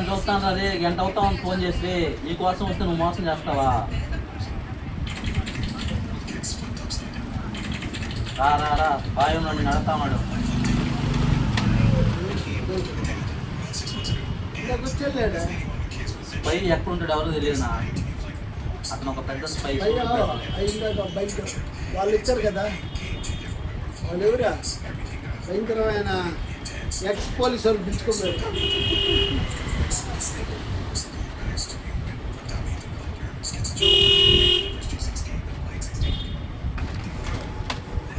చూస్తాను అదే గంట అవుతామని ఫోన్ చేసి నీ కోసం వస్తే నువ్వు మోసం చేస్తావా? రా రా రా బాయ్ ఉన్నాడు నడుస్తాడు. స్పై ఎక్కడ ఉంటాడు ఎవరు తెలియదునా. అతను ఒక పెద్ద స్పై. వాళ్ళు ఇచ్చారు కదా, వాళ్ళు ఎవరా భయంకరమైన ఎక్స్ పోలీసు వాళ్ళు పిలుచుకోలేదు.